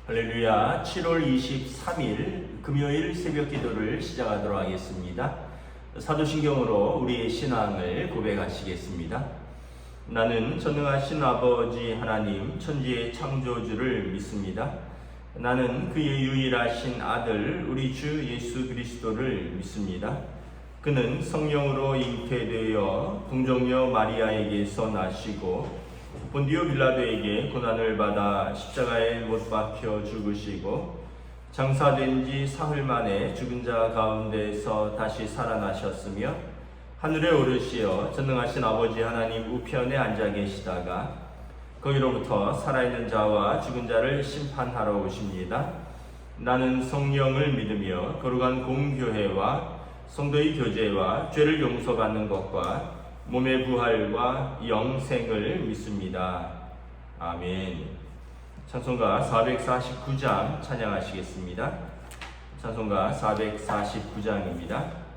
할렐루야. 7월 23일 금요일 새벽 기도를 시작하도록 하겠습니다. 사도신경으로 우리의 신앙을 고백하시겠습니다. 나는 전능하신 아버지 하나님 천지의 창조주를 믿습니다. 나는 그의 유일하신 아들 우리 주 예수 그리스도를 믿습니다. 그는 성령으로 잉태되어 동정녀 마리아에게서 나시고 본디오 빌라도에게 고난을 받아 십자가에 못 박혀 죽으시고 장사된 지 사흘 만에 죽은 자 가운데서 다시 살아나셨으며 하늘에 오르시어 전능하신 아버지 하나님 우편에 앉아 계시다가 거기로부터 살아있는 자와 죽은 자를 심판하러 오십니다. 나는 성령을 믿으며 거룩한 공교회와 성도의 교제와 죄를 용서받는 것과 몸의 부활과 영생을 믿습니다. 아멘. 찬송가 449장 찬양하시겠습니다. 찬송가 449장입니다.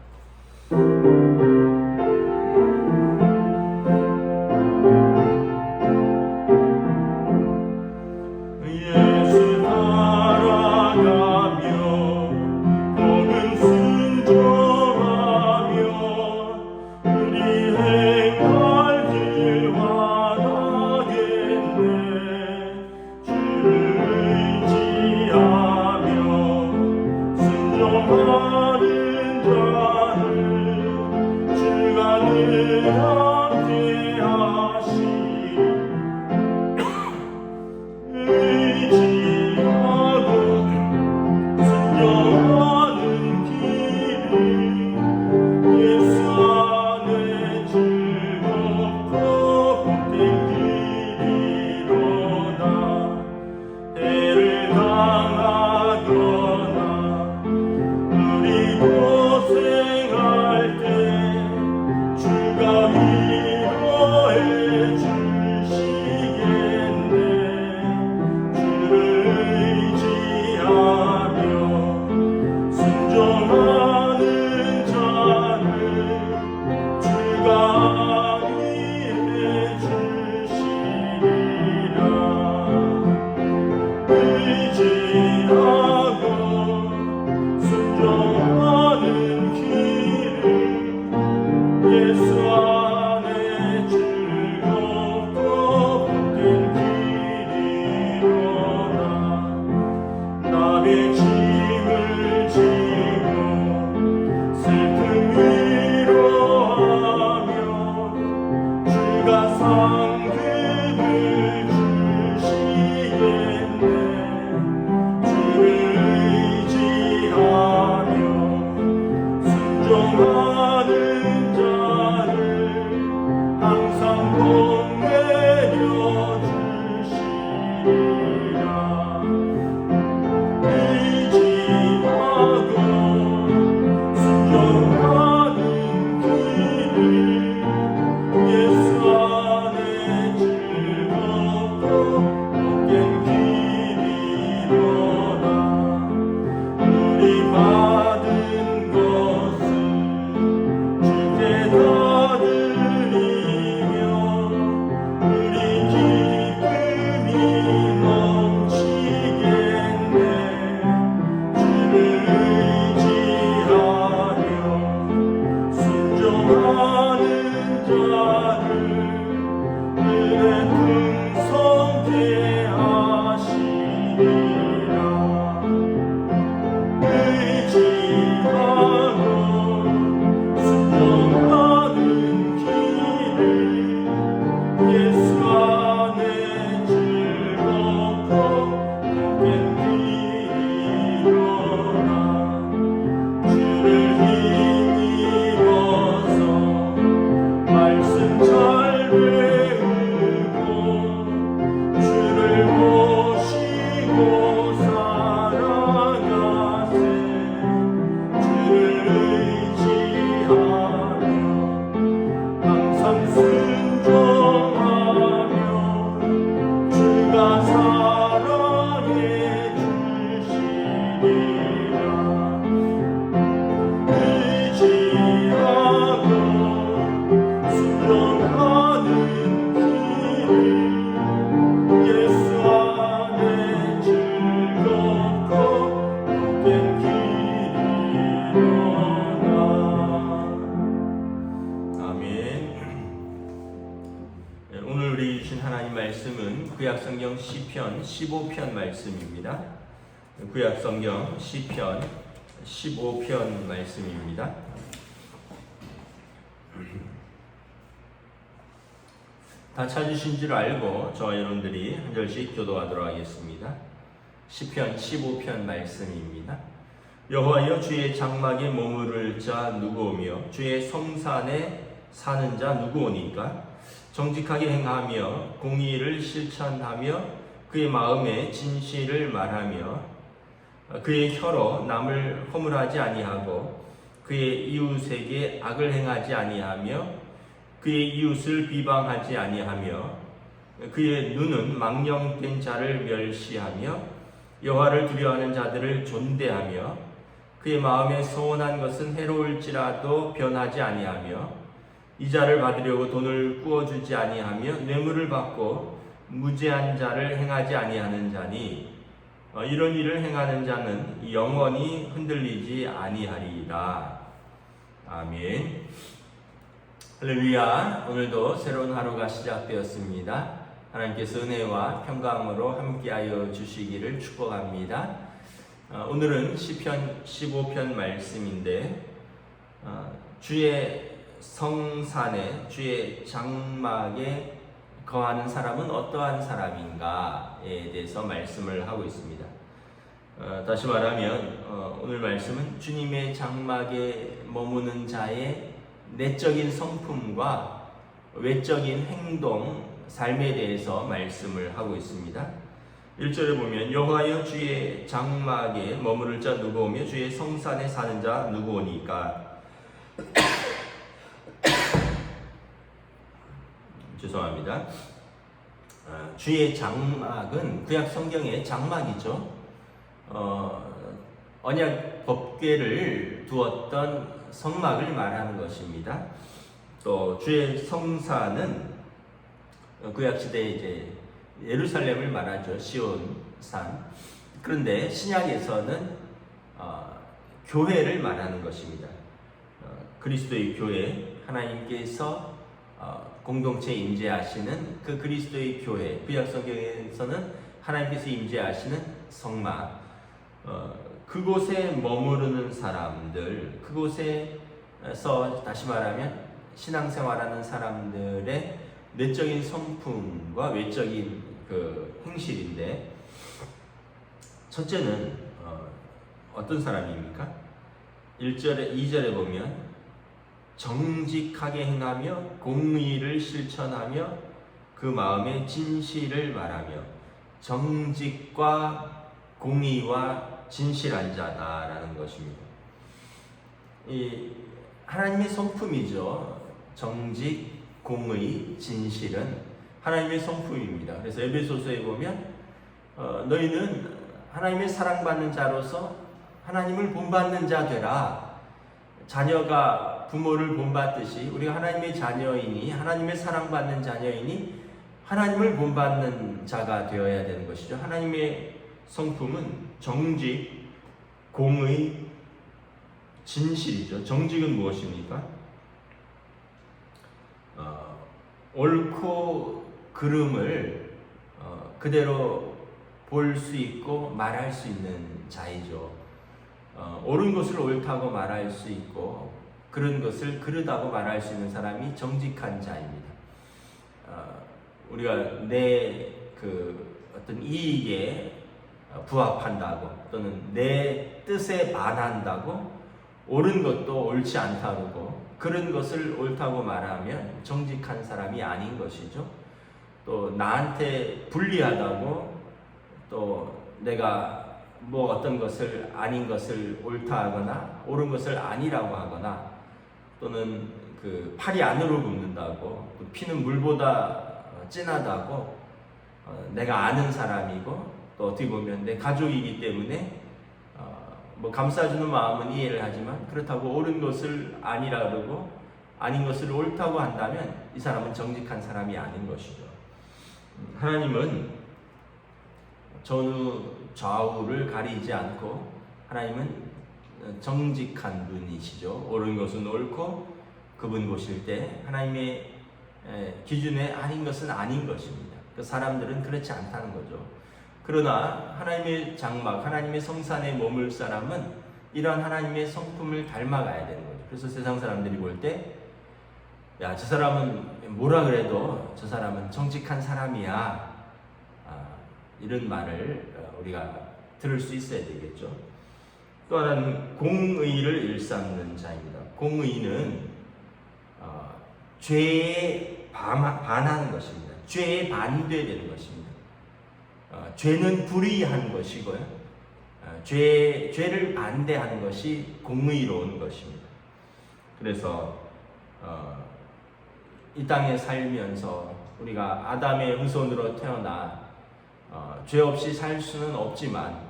의지 구약성경 시편 15편 말씀입니다. 구약성경 시편 15편 말씀입니다. 다 찾으신 줄 알고 저와 여러분들이 한 절씩 교도하도록 하겠습니다. 시편 15편 말씀입니다. 여호와여, 주의 장막에 머무를 자 누구오며 주의 성산에 사는 자 누구오니까? 정직하게 행하며 공의를 실천하며 그의 마음에 진실을 말하며 그의 혀로 남을 허물하지 아니하고 그의 이웃에게 악을 행하지 아니하며 그의 이웃을 비방하지 아니하며 그의 눈은 망령된 자를 멸시하며 여호와를 두려워하는 자들을 존대하며 그의 마음에 소원한 것은 해로울지라도 변하지 아니하며 이자를 받으려고 돈을 꾸어주지 아니하며 뇌물을 받고 무죄한 자를 행하지 아니하는 자니 이런 일을 행하는 자는 영원히 흔들리지 아니하리이다. 아멘. 할렐루야. 오늘도 새로운 하루가 시작되었습니다. 하나님께서 은혜와 평강으로 함께하여 주시기를 축복합니다. 오늘은 시편 15편 말씀인데 주의 성산에 주의 장막에 거하는 사람은 어떠한 사람인가에 대해서 말씀을 하고 있습니다. 다시 말하면 오늘 말씀은 주님의 장막에 머무는 자의 내적인 성품과 외적인 행동, 삶에 대해서 말씀을 하고 있습니다. 1절에 보면 여호와여, 주의 장막에 머무를 자 누구오며 주의 성산에 사는 자 누구오니까? 죄송합니다. 주의 장막은 구약 성경의 장막이죠. 언약 법궤를 두었던 성막을 말하는 것입니다. 또 주의 성산은 구약 시대에 이제 예루살렘을 말하죠. 시온산. 그런데 신약에서는 교회를 말하는 것입니다. 그리스도의 교회, 하나님께서 공동체에 임재하시는 그 그리스도의 교회, 구약 성경에서는 하나님께서 임재하시는 성막, 그곳에 머무르는 사람들, 그곳에서 다시 말하면 신앙생활하는 사람들의 내적인 성품과 외적인 그 행실인데, 첫째는 어떤 사람입니까? 1절에 2절에 보면 정직하게 행하며 공의를 실천하며 그 마음에 진실을 말하며, 정직과 공의와 진실한 자다라는 것입니다. 이 하나님의 성품이죠. 정직, 공의, 진실은 하나님의 성품입니다. 그래서 에베소서에 보면 너희는 하나님의 사랑받는 자로서 하나님을 본받는 자 되라. 자녀가 부모를 본받듯이 우리가 하나님의 자녀이니, 하나님의 사랑받는 자녀이니 하나님을 본받는 자가 되어야 되는 것이죠. 하나님의 성품은 정직, 공의, 진실이죠. 정직은 무엇입니까? 옳고 그름을 그대로 볼 수 있고 말할 수 있는 자이죠. 옳은 것을 옳다고 말할 수 있고 그런 것을 그르다고 말할 수 있는 사람이 정직한 자입니다. 우리가 내 어떤 이익에 부합한다고 또는 내 뜻에 반한다고 옳은 것도 옳지 않다고 그런 것을 옳다고 말하면 정직한 사람이 아닌 것이죠. 또 나한테 불리하다고 또 내가 뭐 어떤 것을 아닌 것을 옳다 하거나 옳은 것을 아니라고 하거나 또는 그 팔이 안으로 굽는다고 피는 물보다 진하다고 내가 아는 사람이고 또 어떻게 보면 내 가족이기 때문에 뭐 감싸주는 마음은 이해를 하지만 그렇다고 옳은 것을 아니라 그러고 아닌 것을 옳다고 한다면 이 사람은 정직한 사람이 아닌 것이죠. 하나님은 전후 좌우를 가리지 않고 하나님은 정직한 분이시죠. 옳은 것은 옳고 그분 보실 때 하나님의 기준에 아닌 것은 아닌 것입니다. 그 사람들은 그렇지 않다는 거죠. 그러나 하나님의 장막, 하나님의 성산에 머물 사람은 이러한 하나님의 성품을 닮아가야 되는 거죠. 그래서 세상 사람들이 볼 때, 야, 저 사람은 뭐라 그래도 저 사람은 정직한 사람이야. 이런 말을 우리가 들을 수 있어야 되겠죠. 또 하나는 공의를 일삼는 자입니다. 공의는 죄에 반하는 것입니다. 죄에 반대되는 것입니다. 죄는 불의한 것이고요. 죄를 반대하는 것이 공의로운 것입니다. 그래서 이 땅에 살면서 우리가 아담의 후손으로 태어나 죄 없이 살 수는 없지만,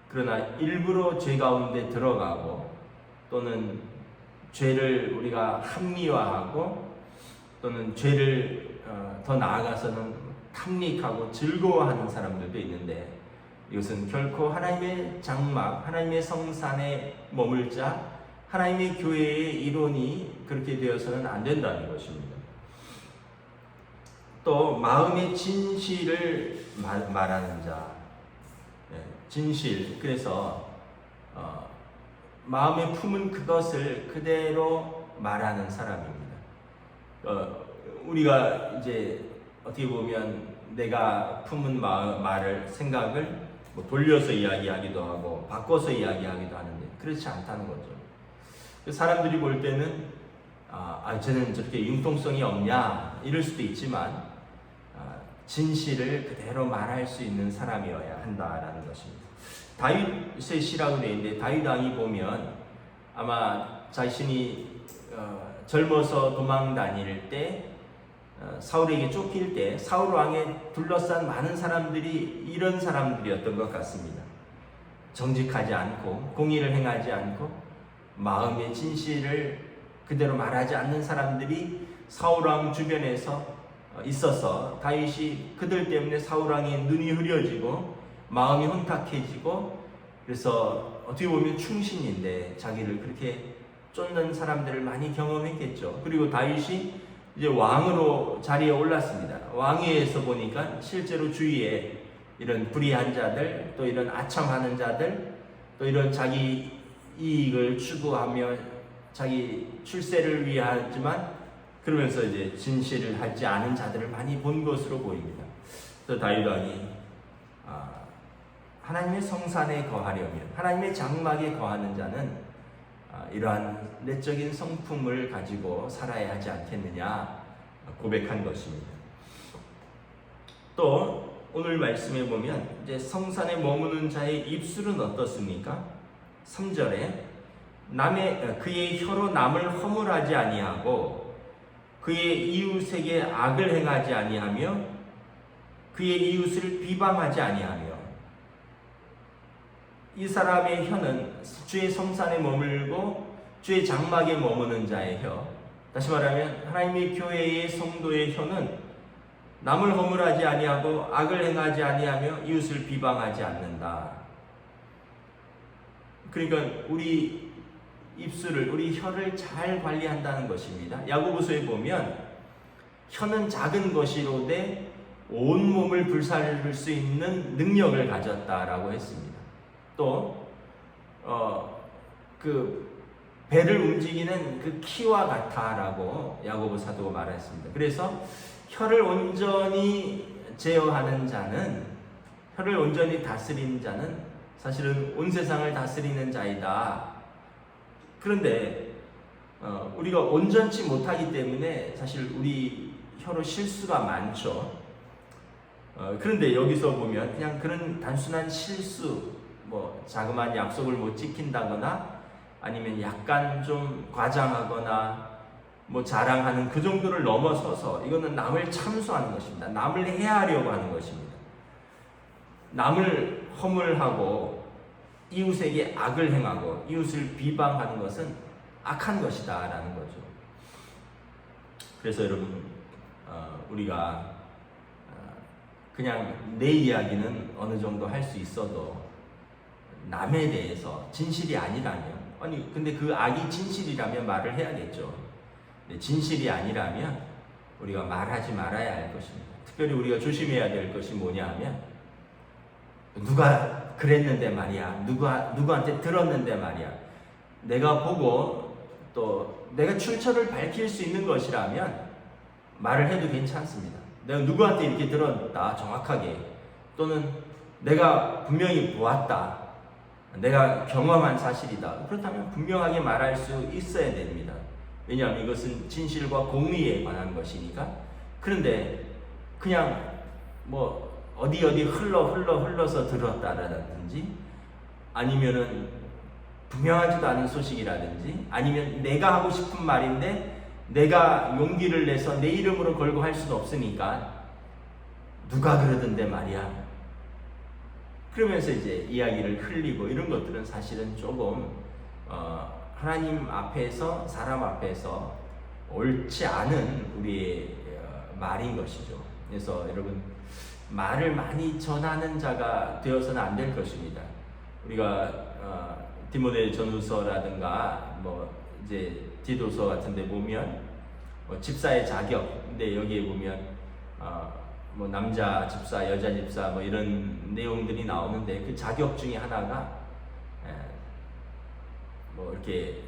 그러나 일부러 죄 가운데 들어가고 또는 죄를 우리가 합리화하고 또는 죄를 더 나아가서는 탐닉하고 즐거워하는 사람들도 있는데, 이것은 결코 하나님의 장막, 하나님의 성산에 머물 자, 하나님의 교회의 이론이 그렇게 되어서는 안 된다는 것입니다. 또 마음의 진실을 말하는 자, 진실. 그래서 마음에 품은 그것을 그대로 말하는 사람입니다. 우리가 이제 어떻게 보면 내가 품은 말을, 생각을 뭐 돌려서 이야기하기도 하고 바꿔서 이야기하기도 하는데 그렇지 않다는 거죠. 사람들이 볼 때는 쟤는 저렇게 융통성이 없냐 이럴 수도 있지만, 진실을 그대로 말할 수 있는 사람이어야 한다라는 것입니다. 다윗의 시라고 되어 있는데, 다윗 왕이 보면 아마 자신이 젊어서 도망 다닐 때, 사울에게 쫓길 때 사울 왕에 둘러싼 많은 사람들이 이런 사람들이었던 것 같습니다. 정직하지 않고 공의를 행하지 않고 마음의 진실을 그대로 말하지 않는 사람들이 사울 왕 주변에서 있어서 다윗이 그들 때문에 사울 왕의 눈이 흐려지고 마음이 혼탁해지고, 그래서 어떻게 보면 충신인데 자기를 그렇게 쫓는 사람들을 많이 경험했겠죠. 그리고 다윗이 이제 왕으로 자리에 올랐습니다. 왕위에서 보니까 실제로 주위에 이런 불의한 자들, 또 이런 아첨하는 자들, 또 이런 자기 이익을 추구하며 자기 출세를 위하지만 그러면서 이제 진실을 하지 않은 자들을 많이 본 것으로 보입니다. 그래서 다윗 왕이 하나님의 성산에 거하려면, 하나님의 장막에 거하는 자는 이러한 내적인 성품을 가지고 살아야 하지 않겠느냐 고백한 것입니다. 또 오늘 말씀에 보면 이제 성산에 머무는 자의 입술은 어떻습니까? 3절에 그의 혀로 남을 허물하지 아니하고 그의 이웃에게 악을 행하지 아니하며 그의 이웃을 비방하지 아니하며. 이 사람의 혀는 주의 성산에 머물고 주의 장막에 머무는 자의 혀, 다시 말하면 하나님의 교회의 성도의 혀는 남을 허물하지 아니하고 악을 행하지 아니하며 이웃을 비방하지 않는다. 그러니까 우리 입술을, 우리 혀를 잘 관리한다는 것입니다. 야고보서에 보면 혀는 작은 것이로되 온 몸을 불살릴 수 있는 능력을 가졌다라고 했습니다. 또 그 배를 움직이는 그 키와 같아라고 야고보 사도가 말했습니다. 그래서 혀를 온전히 제어하는 자는, 혀를 온전히 다스리는 자는 사실은 온 세상을 다스리는 자이다. 그런데 우리가 온전치 못하기 때문에 사실 우리 혀로 실수가 많죠. 그런데 여기서 보면 그냥 그런 단순한 실수, 뭐 자그마한 약속을 못 지킨다거나 아니면 약간 좀 과장하거나 뭐 자랑하는 그 정도를 넘어서서 이거는 남을 참수하는 것입니다. 남을 해하려고 하는 것입니다. 남을 허물하고 이웃에게 악을 행하고 이웃을 비방하는 것은 악한 것이다 라는 거죠. 그래서 여러분, 우리가 그냥 내 이야기는 어느 정도 할 수 있어도 남에 대해서 진실이 아니라면, 근데 그 악이 진실이라면 말을 해야겠죠. 진실이 아니라면 우리가 말하지 말아야 할 것입니다. 특별히 우리가 조심해야 될 것이 뭐냐 하면, 누가 그랬는데 말이야, 누구한테 들었는데 말이야, 내가 보고 또 내가 출처를 밝힐 수 있는 것이라면 말을 해도 괜찮습니다. 내가 누구한테 이렇게 들었다 정확하게, 또는 내가 분명히 보았다, 내가 경험한 사실이다, 그렇다면 분명하게 말할 수 있어야 됩니다. 왜냐하면 이것은 진실과 공의에 관한 것이니까. 그런데 그냥 뭐 어디 흘러서 들었다라든지, 아니면은 분명하지도 않은 소식이라든지, 아니면 내가 하고 싶은 말인데 내가 용기를 내서 내 이름으로 걸고 할 수는 없으니까 누가 그러던데 말이야, 그러면서 이제 이야기를 흘리고, 이런 것들은 사실은 조금 하나님 앞에서, 사람 앞에서 옳지 않은 우리의 말인 것이죠. 그래서 여러분, 말을 많이 전하는 자가 되어서는 안 될 것입니다. 우리가 디모데 전후서라든가 뭐 이제 디도서 같은 데 보면 뭐 집사의 자격, 근데 여기에 보면 뭐 남자 집사, 여자 집사 뭐 이런 내용들이 나오는데, 그 자격 중에 하나가 뭐 이렇게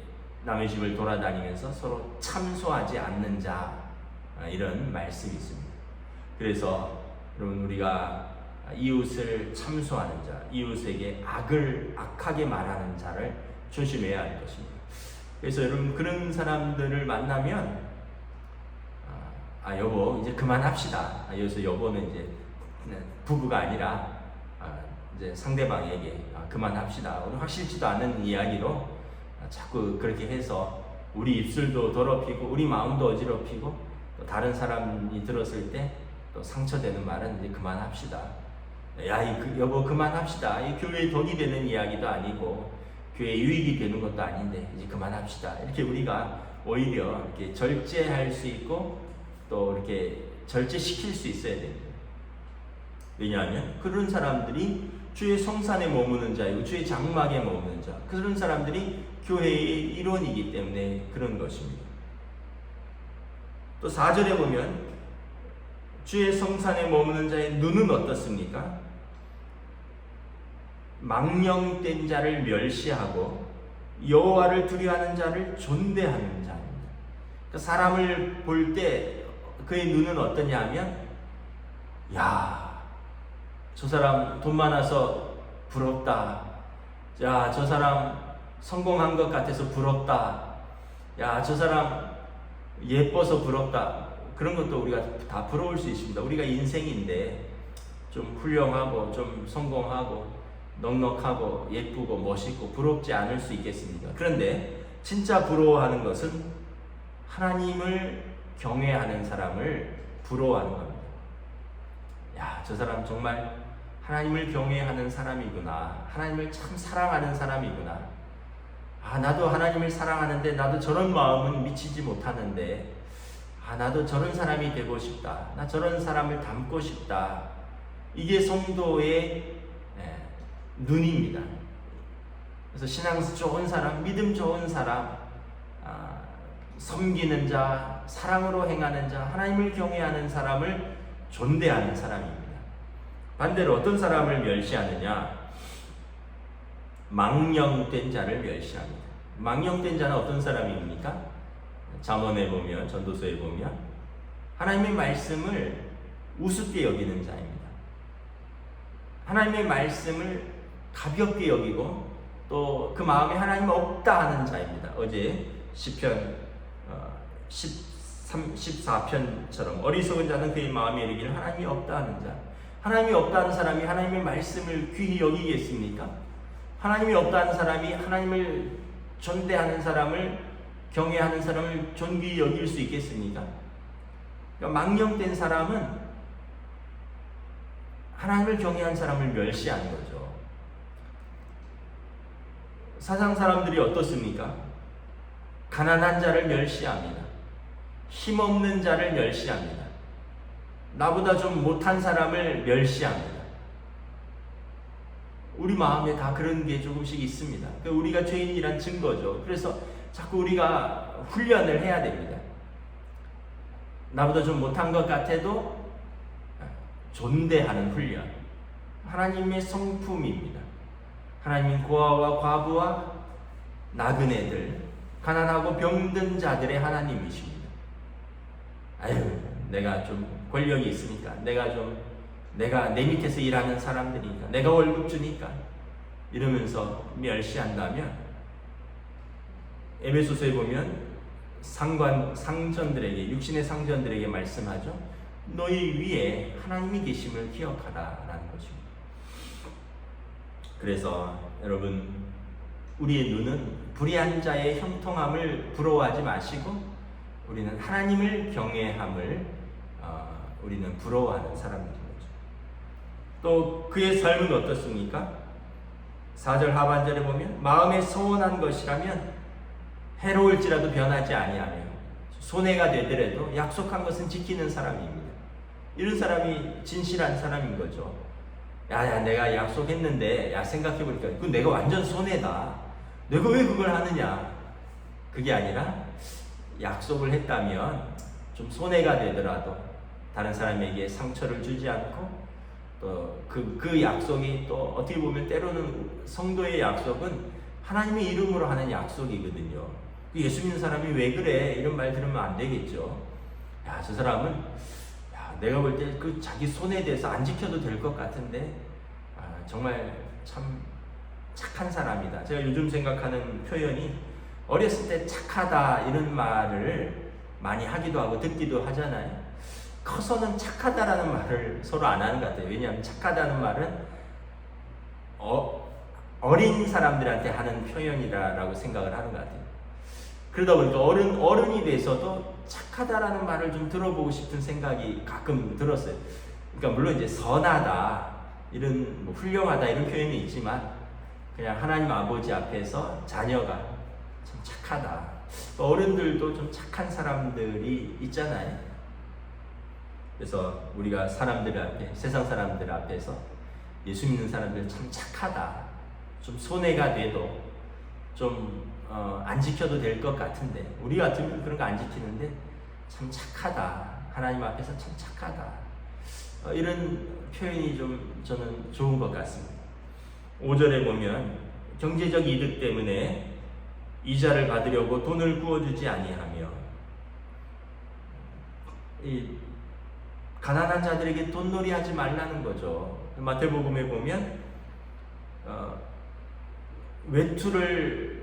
남의 집을 돌아다니면서 서로 참소하지 않는 자, 이런 말씀이 있습니다. 그래서 여러분, 우리가 이웃을 참소하는 자, 이웃에게 악하게 말하는 자를 조심해야 할 것입니다. 그래서 여러분, 그런 사람들을 만나면 여보 이제 그만합시다. 여기서 여보는 이제 부부가 아니라 이제 상대방에게 그만합시다. 우리 확실치도 않은 이야기로 자꾸 그렇게 해서 우리 입술도 더럽히고 우리 마음도 어지럽히고, 또 다른 사람이 들었을 때 또 상처되는 말은 이제 그만합시다. 여보 그만합시다. 이 교회에 덕이 되는 이야기도 아니고 교회에 유익이 되는 것도 아닌데 이제 그만합시다. 이렇게 우리가 오히려 이렇게 절제할 수 있고 또 이렇게 절제시킬 수 있어야 됩니다. 왜냐하면 그런 사람들이 주의 성산에 머무는 자이고 주의 장막에 머무는 자, 그런 사람들이 교회의 일원이기 때문에 그런 것입니다. 또 4절에 보면 주의 성산에 머무는 자의 눈은 어떻습니까? 망령된 자를 멸시하고 여호와를 두려워하는 자를 존대하는 자입니다. 그러니까 사람을 볼 때 그의 눈은 어떠냐 하면, 저 사람 돈 많아서 부럽다. 저 사람 성공한 것 같아서 부럽다. 저 사람 예뻐서 부럽다. 그런 것도 우리가 다 부러울 수 있습니다. 우리가 인생인데 좀 훌륭하고 좀 성공하고 넉넉하고 예쁘고 멋있고 부럽지 않을 수 있겠습니까? 그런데 진짜 부러워하는 것은 하나님을 경외하는 사람을 부러워하는 겁니다. 저 사람 정말 하나님을 경외하는 사람이구나. 하나님을 참 사랑하는 사람이구나. 나도 하나님을 사랑하는데 나도 저런 마음은 미치지 못하는데 나도 저런 사람이 되고 싶다. 나 저런 사람을 닮고 싶다. 이게 성도의 눈입니다. 그래서 신앙 좋은 사람, 믿음 좋은 사람, 섬기는 자, 사랑으로 행하는 자, 하나님을 경외하는 사람을 존대하는 사람입니다. 반대로 어떤 사람을 멸시하느냐? 망령된 자를 멸시합니다. 망령된 자는 어떤 사람입니까? 잠언에 보면, 전도서에 보면 하나님의 말씀을 우습게 여기는 자입니다. 하나님의 말씀을 가볍게 여기고 또 그 마음에 하나님 없다 하는 자입니다. 어제 시편 14편처럼 어리석은 자는 그의 마음에 이르기를 하나님이 없다 하는 자. 하나님이 없다 하는 사람이 하나님의 말씀을 귀히 여기겠습니까? 하나님이 없다 하는 사람이 하나님을 존대하는 사람을, 경외하는 사람을 존귀히 여길 수 있겠습니까? 그러니까 망령된 사람은 하나님을 경외하는 사람을 멸시하는 거죠. 세상 사람들이 어떻습니까? 가난한 자를 멸시합니다. 힘없는 자를 멸시합니다. 나보다 좀 못한 사람을 멸시합니다. 우리 마음에 다 그런 게 조금씩 있습니다. 우리가 죄인이란 증거죠. 그래서 자꾸 우리가 훈련을 해야 됩니다. 나보다 좀 못한 것 같아도 존대하는 훈련, 하나님의 성품입니다. 하나님은 고아와 과부와 나그네들, 가난하고 병든 자들의 하나님이십니다. 아유, 내가 좀 권력이 있으니까, 내가 내 밑에서 일하는 사람들이니까, 내가 월급 주니까 이러면서 멸시한다면, 에베소서에 보면 상전들에게, 육신의 상전들에게 말씀하죠. 너희 위에 하나님이 계심을 기억하라 라는 것입니다. 그래서 여러분, 우리의 눈은 불의한 자의 형통함을 부러워하지 마시고, 우리는 하나님을 경외함을 우리는 부러워하는 사람인 거죠. 또 그의 삶은 어떻습니까? 4절 하반절에 보면 마음에 소원한 것이라면 해로울지라도 변하지 아니하며 손해가 되더라도 약속한 것은 지키는 사람입니다. 이런 사람이 진실한 사람인 거죠. 야, 내가 약속했는데, 생각해보니까 그건 내가 완전 손해다. 내가 왜 그걸 하느냐? 그게 아니라 약속을 했다면 좀 손해가 되더라도 다른 사람에게 상처를 주지 않고, 또 그 약속이 또 어떻게 보면 때로는 성도의 약속은 하나님의 이름으로 하는 약속이거든요. 예수 믿는 사람이 왜 그래? 이런 말 들으면 안 되겠죠. 저 사람은 내가 볼 때 그 자기 손에 대해서 안 지켜도 될 것 같은데 정말 참 착한 사람이다. 제가 요즘 생각하는 표현이, 어렸을 때 착하다 이런 말을 많이 하기도 하고 듣기도 하잖아요. 커서는 착하다라는 말을 서로 안 하는 것 같아요. 왜냐하면 착하다는 말은 어린 사람들한테 하는 표현이라고 생각을 하는 것 같아요. 그러다 보니까 어른이 돼서도 착하다라는 말을 좀 들어보고 싶은 생각이 가끔 들었어요. 그러니까 물론 이제 선하다, 이런 훌륭하다 이런 표현이 있지만, 그냥 하나님 아버지 앞에서 자녀가 참 착하다. 어른들도 좀 착한 사람들이 있잖아요. 그래서 우리가 사람들 앞에, 세상 사람들 앞에서 예수 믿는 사람들 참 착하다, 좀 손해가 돼도 좀 안 지켜도 될 것 같은데, 우리 같으면 그런 거 안 지키는데 참 착하다, 하나님 앞에서 참 착하다, 이런 표현이 좀 저는 좋은 것 같습니다. 5절에 보면 경제적 이득 때문에 이자를 받으려고 돈을 구워주지 아니하며, 이 가난한 자들에게 돈놀이 하지 말라는 거죠. 마태복음에 보면 외투를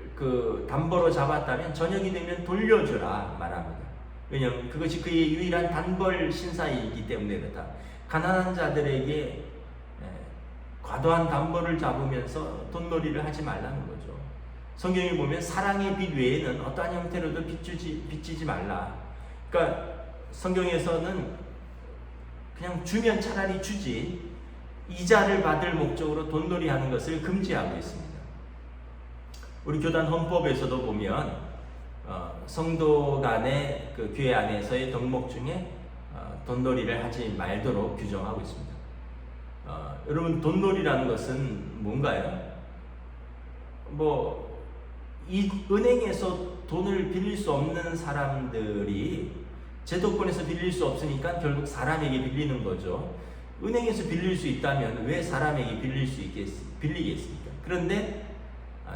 담보로 잡았다면 저녁이 되면 돌려주라 말합니다. 왜냐하면 그것이 그의 유일한 단벌 신사이기 때문에 그렇다. 가난한 자들에게 과도한 담보를 잡으면서 돈놀이를 하지 말라는 거죠. 성경에 보면 사랑의 빚 외에는 어떠한 형태로도 빚지지 말라. 그러니까 성경에서는 그냥 주면 차라리 주지, 이자를 받을 목적으로 돈놀이 하는 것을 금지하고 있습니다. 우리 교단 헌법에서도 보면 성도 간의 그 교회 안에서의 덕목 중에 돈놀이를 하지 말도록 규정하고 있습니다. 여러분, 돈놀이라는 것은 뭔가요? 이 은행에서 돈을 빌릴 수 없는 사람들이 제도권에서 빌릴 수 없으니까 결국 사람에게 빌리는 거죠. 은행에서 빌릴 수 있다면 왜 사람에게 빌리겠습니까? 그런데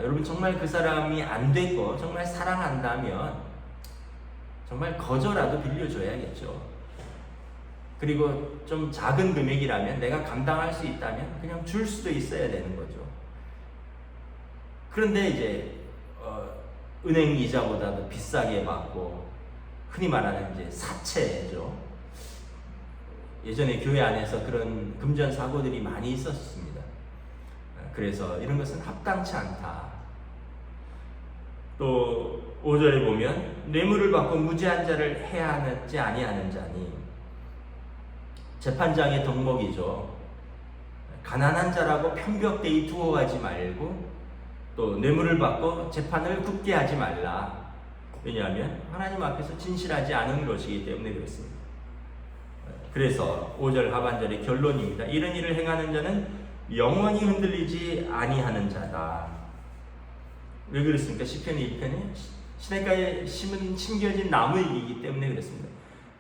여러분, 정말 그 사람이 안 되고 정말 사랑한다면 정말 거저라도 빌려줘야겠죠. 그리고 좀 작은 금액이라면 내가 감당할 수 있다면 그냥 줄 수도 있어야 되는 거죠. 그런데 이제 은행 이자보다도 비싸게 받고, 흔히 말하는 이제 사채죠. 예전에 교회 안에서 그런 금전 사고들이 많이 있었습니다. 그래서 이런 것은 합당치 않다. 또 5절에 보면 뇌물을 받고 무죄한 자를 해하지 아니하는 자니, 재판장의 덕목이죠. 가난한 자라고 편벽되이 두어 가지 말고, 또 뇌물을 받고 재판을 굳게 하지 말라. 왜냐하면 하나님 앞에서 진실하지 않은 것이기 때문에 그렇습니다. 그래서 5절 하반절의 결론입니다. 이런 일을 행하는 자는 영원히 흔들리지 아니하는 자다. 왜 그렇습니까? 시편 1편에 시냇가에 심은 심겨진 나무이기 때문에 그렇습니다.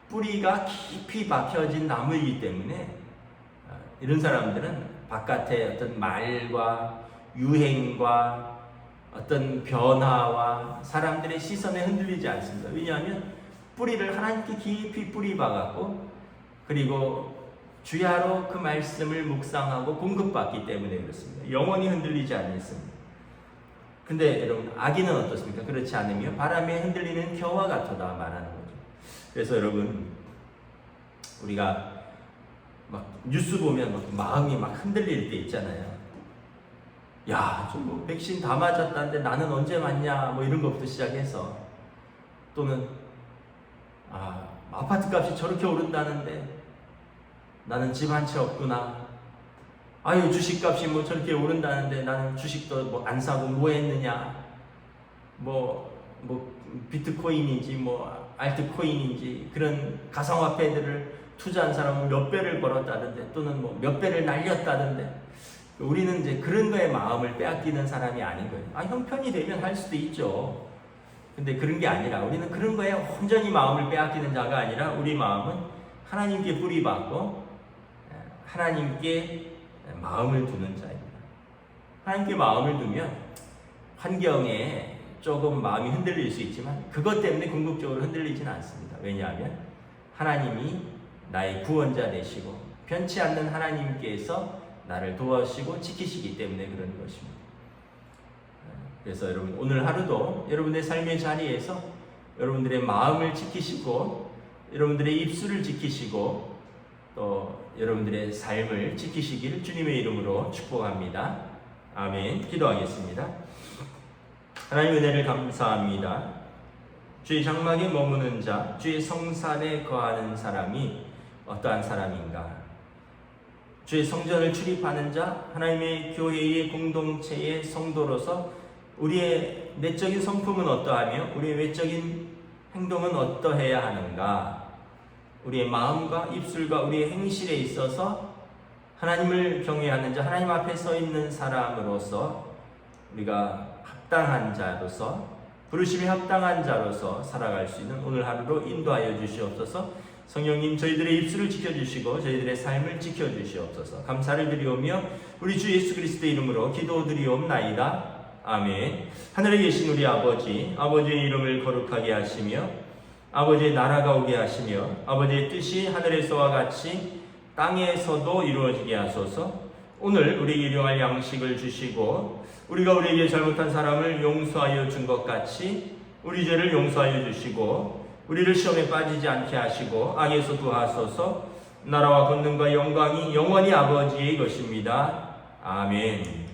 뿌리가 깊이 박혀진 나무이기 때문에 이런 사람들은 바깥의 어떤 말과 유행과 어떤 변화와 사람들의 시선에 흔들리지 않습니다. 왜냐하면 뿌리를 하나님께 깊이 뿌리 박았고, 그리고 주야로 그 말씀을 묵상하고 공급받기 때문에 그렇습니다. 영원히 흔들리지 않습니다. 근데 여러분, 악인은 어떻습니까? 그렇지 않으며 바람에 흔들리는 겨와 같도다 말하는 거죠. 그래서 여러분, 우리가 막 뉴스 보면 막 마음이 막 흔들릴 때 있잖아요. 야, 좀 뭐 백신 다 맞았다는데 나는 언제 맞냐, 뭐 이런 것부터 시작해서, 또는 아파트 값이 저렇게 오른다는데 나는 집 한 채 없구나. 아유, 주식값이 뭐 저렇게 오른다는데 나는 주식도 뭐 안 사고 뭐 했느냐. 뭐 비트코인인지 뭐 알트코인인지 그런 가상화폐들을 투자한 사람은 몇 배를 벌었다던데, 또는 뭐 몇 배를 날렸다던데. 우리는 이제 그런 거에 마음을 빼앗기는 사람이 아닌 거예요. 형편이 되면 할 수도 있죠. 근데 그런 게 아니라, 우리는 그런 거에 온전히 마음을 빼앗기는 자가 아니라, 우리 마음은 하나님께 뿌리박고 하나님께 마음을 두는 자입니다. 하나님께 마음을 두면 환경에 조금 마음이 흔들릴 수 있지만 그것 때문에 궁극적으로 흔들리지는 않습니다. 왜냐하면 하나님이 나의 구원자 되시고 변치 않는 하나님께서 나를 도와주시고 지키시기 때문에 그런 것입니다. 그래서 여러분, 오늘 하루도 여러분의 삶의 자리에서 여러분들의 마음을 지키시고, 여러분들의 입술을 지키시고, 또 여러분들의 삶을 지키시기를 주님의 이름으로 축복합니다. 아멘. 기도하겠습니다. 하나님 은혜를 감사합니다. 주의 장막에 머무는 자, 주의 성산에 거하는 사람이 어떠한 사람인가? 주의 성전을 출입하는 자, 하나님의 교회의 공동체의 성도로서 우리의 내적인 성품은 어떠하며 우리의 외적인 행동은 어떠해야 하는가? 우리의 마음과 입술과 우리의 행실에 있어서 하나님을 경외하는 자, 하나님 앞에 서 있는 사람으로서 우리가 합당한 자로서, 부르심에 합당한 자로서 살아갈 수 있는 오늘 하루로 인도하여 주시옵소서. 성령님, 저희들의 입술을 지켜주시고 저희들의 삶을 지켜주시옵소서. 감사를 드리오며 우리 주 예수 그리스도의 이름으로 기도드리옵나이다. 아멘. 하늘에 계신 우리 아버지, 아버지의 이름을 거룩하게 하시며 아버지의 나라가 오게 하시며 아버지의 뜻이 하늘에서와 같이 땅에서도 이루어지게 하소서. 오늘 우리에게 일용할 양식을 주시고 우리가 우리에게 잘못한 사람을 용서하여 준 것 같이 우리 죄를 용서하여 주시고 우리를 시험에 빠지지 않게 하시고 악에서 구하소서. 나라와 권능과 영광이 영원히 아버지의 것입니다. 아멘.